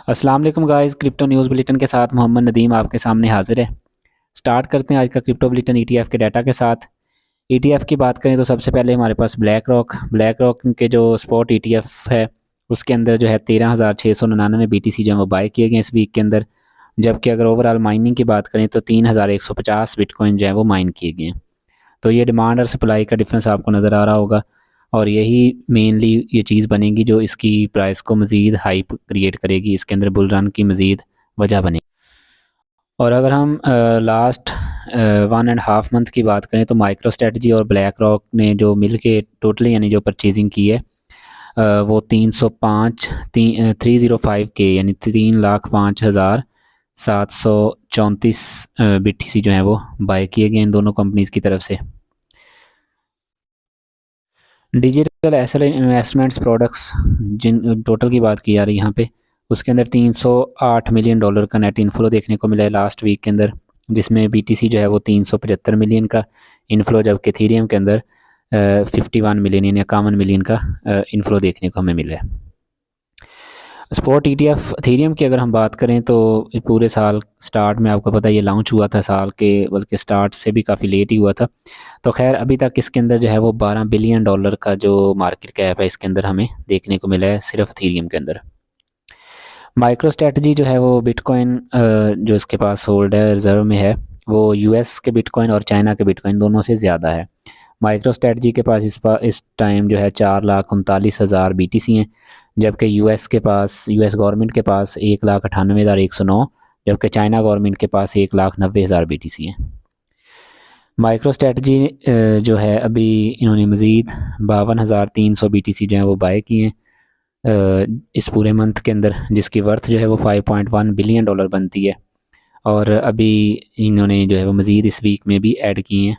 अस्सलाम वालेकुम guys, crypto news bulletin के साथ मोहम्मद नदीम आपके सामने हाजिर है। स्टार्ट करते हैं आज का क्रिप्टो बुलेटिन ईटीएफ के डाटा के साथ। ईटीएफ की बात करें तो सबसे पहले हमारे पास ब्लैक रॉक के जो स्पॉट ईटीएफ है उसके अंदर जो है 13,699 बीटीसी जो है वो बाय किए गए इस वीक के अंदर। जबकि अगर ओवरऑल माइनिंग की बात करें तो 3,150 बिटकॉइन जो है वो माइन किए गए हैं। तो ये डिमांड और सप्लाई का डिफरेंस आपको नज़र आ रहा होगा और यही मेनली ये चीज़ बनेगी जो इसकी प्राइस को मज़ीद हाइप क्रिएट करेगी, इसके अंदर बुल रन की मज़ीद वजह बनेगी। और अगर हम लास्ट 1.5 मंथ की बात करें तो माइक्रो स्ट्रेटजी और ब्लैक रॉक ने जो मिल के टोटली यानी जो परचेजिंग की है वो 305 के यानी 3,05,734 BTC जो है वो बाय किए गए इन दोनों कंपनीज़ की तरफ से। डिजिटल एसेट इन्वेस्टमेंट्स प्रोडक्ट्स जिन टोटल की बात की जा रही है यहाँ पे, उसके अंदर $308 मिलियन का नेट इनफ्लो देखने को मिला है लास्ट वीक के अंदर, जिसमें बीटीसी जो है वो 375 मिलियन का इनफ्लो, जबकि एथेरियम के अंदर 51 मिलियन यानी 51 मिलियन का इनफ्लो देखने को हमें मिला है। स्पॉट ईटीएफ एथेरियम की अगर हम बात करें तो पूरे साल स्टार्ट में आपको पता है ये लॉन्च हुआ था साल के, बल्कि स्टार्ट से भी काफ़ी लेट ही हुआ था। तो खैर अभी तक इसके अंदर जो है वो $12 बिलियन का जो मार्केट कैप है इसके अंदर हमें देखने को मिला है सिर्फ एथेरियम के अंदर। माइक्रो स्ट्रेटजी जो है वो बिटकॉइन जो इसके पास होल्ड है रिजर्व में है वो यूएस के बिटकॉइन और चाइना के बिटकॉइन दोनों से ज़्यादा है। माइक्रो स्ट्रेटजी के पास इस टाइम जो है 4,39,000 BTC हैं, जबकि यूएस गवर्नमेंट के पास 1,98,109, जबकि चाइना गवर्नमेंट के पास 1,90,000 BTC हैं। माइक्रो स्ट्रेटजी जो है अभी इन्होंने मज़ीद 52,300 BTC जो है वो बाय किए हैं इस पूरे मंथ के अंदर, जिसकी वर्थ जो है वो $5.1 बिलियन बनती है। और अभी इन्होंने जो है वो मज़ीद इस वीक में भी ऐड किए हैं।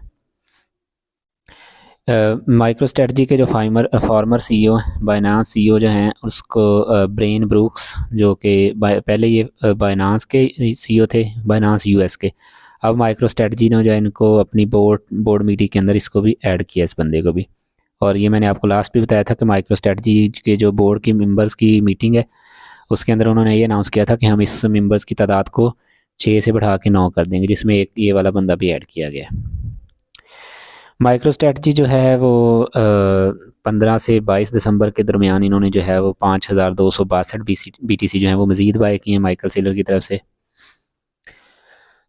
माइक्रो स्ट्रेटजी के जो फॉर्मर सीईओ बाइनांस सीईओ जो हैं उसको ब्रेन ब्रूक्स, जो कि पहले ये बाइनांस के सीईओ थे, बाइनांस यूएस के। अब माइक्रो स्ट्रेटजी ने जो है इनको अपनी बोर्ड मीटिंग के अंदर इसको भी ऐड किया, इस बंदे को भी। और ये मैंने आपको लास्ट भी बताया था कि माइक्रो स्ट्रेटजी के जो बोर्ड की मेंबर्स की मीटिंग है उसके अंदर उन्होंने ये अनाउंस किया था कि हम इस मेंबर्स की तादाद को 6 से बढ़ा के 9 कर देंगे, जिसमें एक ये वाला बंदा भी ऐड किया गया। माइक्रो स्ट्रेटजी जो है वो 15 से 22 दिसंबर के दरमियान इन्होंने जो है वो 5,262 BTC जो है वो मज़ीद बाय किए हैं माइकल सेलर की तरफ से।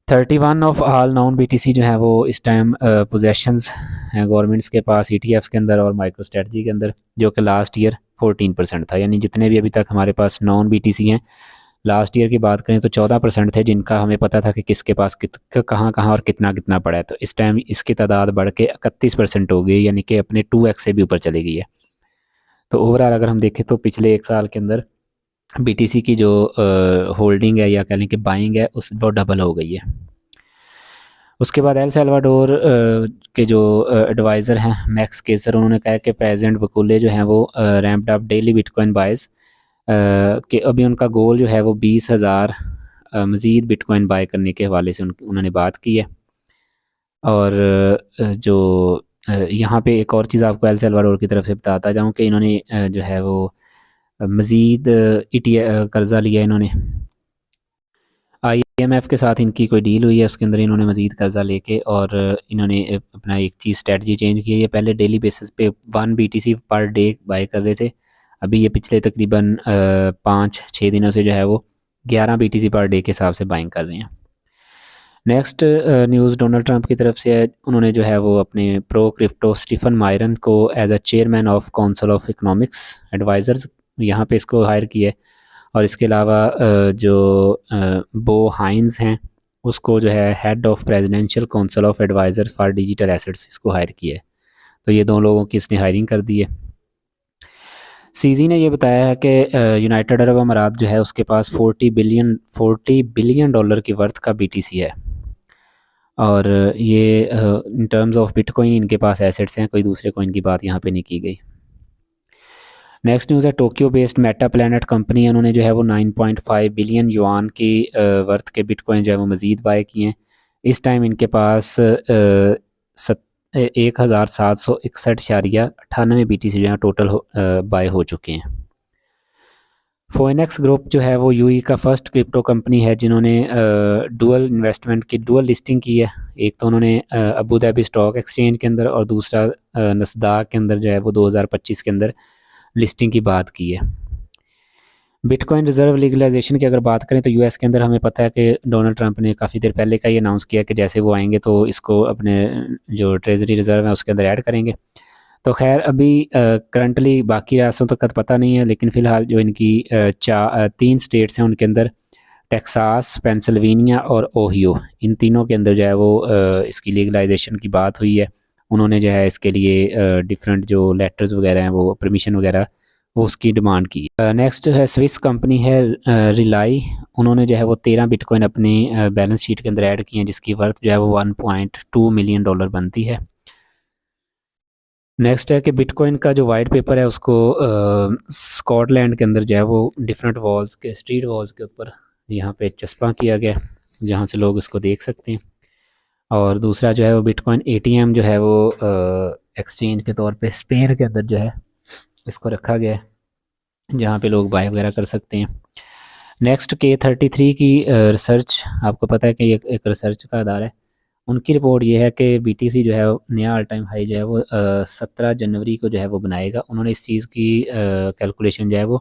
31 ऑफ ऑल नॉन BTC जो है वो इस टाइम पोजेशंस हैं गवर्नमेंट्स के पास ETF के अंदर और माइक्रो स्ट्रेटजी के अंदर, जो कि लास्ट ईयर 14% था। यानी जितने भी अभी तक हमारे पास नॉन BTC हैं, लास्ट ईयर की बात करें तो 14% थे, जिनका हमें पता था कि किसके पास कहाँ कहाँ और कितना कितना पड़ा है। तो इस टाइम इसकी तादाद बढ़ के 31% हो गई, यानी कि अपने 2x से भी ऊपर चली गई है। तो ओवरऑल अगर हम देखें तो पिछले एक साल के अंदर BTC की जो होल्डिंग है या कह लें कि बाइंग है वो डबल हो गई है। उसके बाद एल सल्वाडोर के जो एडवाइज़र हैं मैक्स केसर, उन्होंने कहा कि प्रेसिडेंट बकुले जो हैं वो रैम्प्ड अप डेली बिटकॉइन बाइज कि अभी उनका गोल जो है वो 20,000 मज़ीद बिटकॉइन बाय करने के हवाले से उन्होंने बात की है। और जो यहाँ पे एक और चीज़ आपको एल सल्वाडोर की तरफ से बताता जाऊँ कि इन्होंने जो है वो मज़ीद कर्ज़ा लिया इन्होंने। IMF के साथ इनकी कोई डील हुई है, उसके अंदर इन्होंने मज़ीद कर्ज़ा लेके और इन्होंने अपना एक चीज़ स्ट्रेटजी चेंज की है। ये पहले डेली बेसिस पे 1 BTC पर डे बाय कर रहे थे, अभी ये पिछले तकरीबन 5-6 दिनों से जो है वो 11 BTC पर डे के हिसाब से बाइंग कर रहे हैं। नेक्स्ट न्यूज़ डोनाल्ड ट्रंप की तरफ से है। उन्होंने जो है वो अपने प्रो क्रिप्टो स्टीफन मायरन को as a chairman of Council of Economics Advisers यहाँ पे इसको हायर किया है। और इसके अलावा जो बो हाइंस हैं उसको जो है head of presidential council of adviser for digital assets इसको हायर किया है। तो ये दोनों लोगों की इसने हायरिंग कर दी है। सीजी ने ये बताया है कि यूनाइटेड अरब अमारात जो है उसके पास $40 बिलियन की वर्थ का BTC है। और ये इन टर्म्स ऑफ बिटकॉइन इनके पास एसेट्स हैं, कोई दूसरे कॉइन की बात यहाँ पे नहीं की गई। नेक्स्ट न्यूज़ है Tokyo based Meta planet company है, उन्होंने जो है वो 9.5 बिलियन युआन की वर्थ के बिटकॉइन जो है वो मज़ीद बाय किए हैं। इस टाइम इनके पास 1,761.98 BTC जो है टोटल बाय हो चुके हैं। फोइनेक्स ग्रुप जो है वो यूएई का फर्स्ट क्रिप्टो कंपनी है जिन्होंने डुअल इन्वेस्टमेंट की डुअल लिस्टिंग की है। एक तो उन्होंने अबू धाबी स्टॉक एक्सचेंज के अंदर और दूसरा नस्दाक के अंदर जो है वो 2025 के अंदर लिस्टिंग की बात की है। बिटकॉइन रिजर्व लीगलाइजेशन की अगर बात करें तो यूएस के अंदर हमें पता है कि डोनाल्ड ट्रंप ने काफ़ी देर पहले का ये अनाउंस किया कि जैसे वो आएंगे तो इसको अपने जो ट्रेजरी रिजर्व है उसके अंदर ऐड करेंगे। तो खैर अभी करंटली बाकी रियासतों तक का पता नहीं है, लेकिन फ़िलहाल जो इनकी 3 स्टेट्स हैं उनके अंदर टेक्सास, पेंसिल्वेनिया और ओहियो, इन तीनों के अंदर जो है वो इसकी लीगलाइजेशन की बात हुई है। उन्होंने जो है इसके लिए डिफरेंट जो लेटर्स वगैरह हैं वो परमिशन वगैरह वो उसकी डिमांड की। नेक्स्ट है स्विस कंपनी है रिलाई, उन्होंने जो है वो 13 बिटकॉइन अपनी बैलेंस शीट के अंदर ऐड किए हैं जिसकी वर्थ जो है वो $1.2 मिलियन बनती है। नेक्स्ट है कि बिटकॉइन का जो वाइट पेपर है उसको स्कॉटलैंड के अंदर जो है वो डिफरेंट वॉल्स के स्ट्रीट वॉल्स के ऊपर यहाँ पे चस्पा किया गया जहाँ से लोग इसको देख सकते हैं। और दूसरा जो है वो बिटकॉइन एटीएम जो है वो एक्सचेंज के तौर पे स्पेन के अंदर जो है इसको रखा गया है जहाँ पे लोग बाय वगैरह कर सकते हैं। नेक्स्ट K33 की रिसर्च, आपको पता है कि ये एक रिसर्च का अदारा है। उनकी रिपोर्ट ये है कि बीटीसी जो है नया ऑल टाइम हाई जो है वो 17 जनवरी को जो है वो बनाएगा। उन्होंने इस चीज़ की कैलकुलेशन जो है वो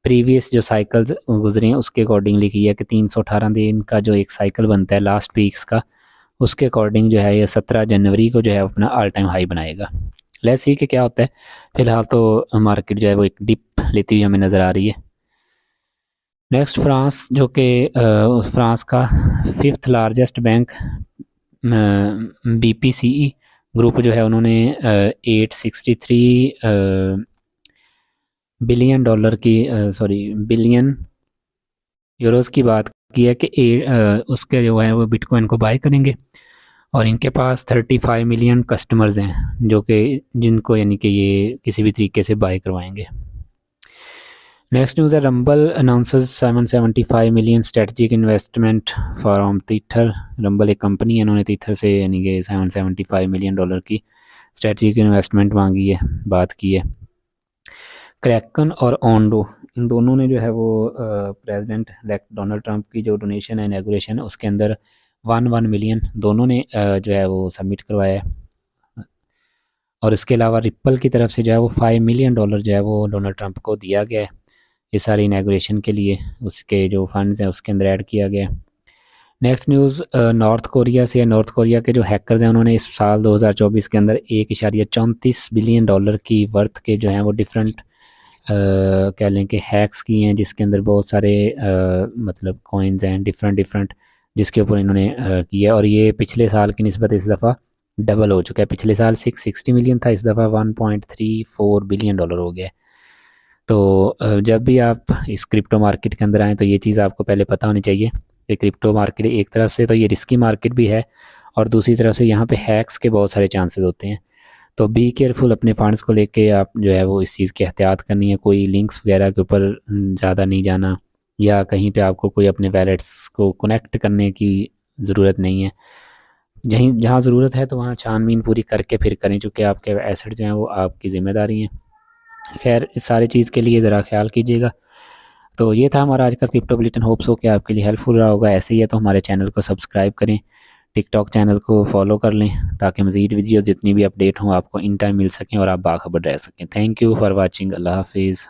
प्रीवियस जो साइकिल्स गुजरे हैं उसके अकॉर्डिंगली की है कि 318 दिन का जो एक साइकिल बनता है लास्ट वीक्स का, उसके अकॉर्डिंग जो है ये 17 जनवरी को जो है अपना ऑल टाइम हाई बनाएगा। लेट्स सी कि क्या होता है। फ़िलहाल तो मार्केट जो है वो एक डिप लेती हुई हमें नज़र आ रही है। नेक्स्ट फ्रांस, जो कि फ्रांस का 5th largest bank BPCE group जो है उन्होंने 863 बिलियन डॉलर की बिलियन यूरोस की बात की है कि उसके जो है वो बिटकॉइन को बाय करेंगे और इनके पास 35 मिलियन कस्टमर्स हैं जो कि जिनको यानी कि ये किसी भी तरीके से बाय करवाएंगे। नेक्स्ट न्यूज़ है rumble announces 775 million strategic investment from तीथर। Rumble एक कंपनी है, इन्होंने तीथर से यानी कि 775 मिलियन डॉलर की स्ट्रेटजिक इन्वेस्टमेंट मांगी है, बात की है। क्रैकन और ओंडो, इन दोनों ने जो है वो प्रेसिडेंट इलेक्ट डोनाल्ड ट्रंप की जो डोनेशन है इनॉग्रेशन उसके अंदर 1 मिलियन दोनों ने जो है वो सबमिट करवाया है। और इसके अलावा रिप्पल की तरफ से जो है वो $5 मिलियन जो है वो डोनाल्ड ट्रंप को दिया गया है ये सारी इनॉग्रेशन के लिए, उसके जो फंड्स हैं उसके अंदर ऐड किया गया है। नेक्स्ट न्यूज़ नॉर्थ कोरिया से है। नॉर्थ कोरिया के जो हैकर्स हैं उन्होंने इस साल 2024 के अंदर 1.34 बिलियन डॉलर की वर्थ के जो हैं वो डिफरेंट कह लें कि हैक्स किए हैं जिसके अंदर बहुत सारे मतलब कॉइन्स हैं डिफरेंट जिसके ऊपर इन्होंने किया और ये पिछले साल की निस्बत इस दफ़ा डबल हो चुका है। पिछले साल 660 मिलियन था, इस दफ़ा $1.34 बिलियन हो गया। तो जब भी आप इस क्रिप्टो मार्केट के अंदर आएँ तो ये चीज़ आपको पहले पता होनी चाहिए कि क्रिप्टो मार्केट एक तरफ से तो ये रिस्की मार्केट भी है और दूसरी तरफ से यहाँ पे हैक्स के बहुत सारे चांसेस होते हैं। तो बी केयरफुल, अपने फंड्स को लेके आप जो है वो इस चीज़ की एहतियात करनी है। कोई लिंक्स वगैरह के ऊपर ज़्यादा नहीं जाना या कहीं पे आपको कोई अपने वैलेट्स को कनेक्ट करने की ज़रूरत नहीं है। जहाँ ज़रूरत है तो वहाँ छानबीन पूरी करके फिर करें, चूँकि आपके एसेट जो हैं वो आपकी ज़िम्मेदारी हैं। खैर इस सारी चीज़ के लिए ज़रा ख्याल कीजिएगा। तो ये था हमारा आज का क्रिप्टो बुलेटिन, होप्स हो कि आपके लिए हेल्पफुल रहा होगा। ऐसे ही है तो हमारे चैनल को सब्सक्राइब करें, टिकटॉक चैनल को फॉलो कर लें ताकि मज़ीद वीडियो जितनी भी अपडेट हों आपको इन टाइम मिल सकें और आप बाखबर रह सकें। Thank you for watching. Allah हाफिज़।